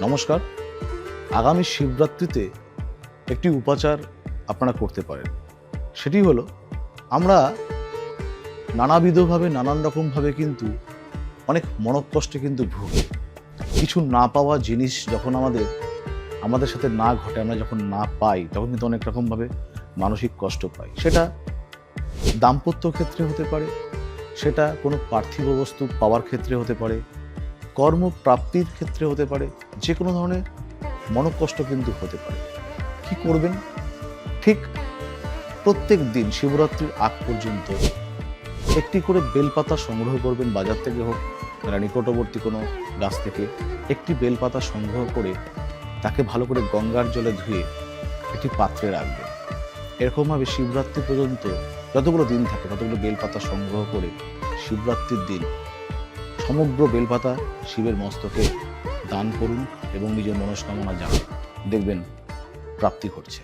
নমস্কার। আগামী শিবরাত্রিতে একটি উপাচার আপনারা করতে পারেন। সেটি হলো, আমরা নানাবিধভাবে নানান রকমভাবে কিন্তু অনেক মনঃকষ্টে কিন্তু ভুগি। কিছু না পাওয়া জিনিস যখন আমাদের সাথে না ঘটে, আমরা যখন না পাই, তখন কিন্তু অনেক রকমভাবে মানসিক কষ্ট পাই। সেটা দাম্পত্য ক্ষেত্রে হতে পারে, সেটা কোনো পার্থিব বস্তু পাওয়ার ক্ষেত্রে হতে পারে, কর্মপ্রাপ্তির ক্ষেত্রে হতে পারে, যে কোনো ধরনের মনোকষ্ট কিন্তু হতে পারে। কি করবেন? ঠিক প্রত্যেক দিন শিবরাত্রির আগ পর্যন্ত একটি করে বেলপাতা সংগ্রহ করবেন, বাজার থেকে হোক, নিকটবর্তী কোনো গাছ থেকে একটি বেলপাতা সংগ্রহ করে তাকে ভালো করে গঙ্গার জলে ধুয়ে একটি পাত্রে রাখবেন। এরকমভাবে শিবরাত্রি পর্যন্ত যতগুলো দিন থাকে ততগুলো বেলপাতা সংগ্রহ করে শিবরাত্রির দিন সমগ্র বেলপাতা শিবের মস্তকে দান করুন এবং নিজের মনস্কামনা জানান। দেখবেন প্রাপ্তি ঘটছে।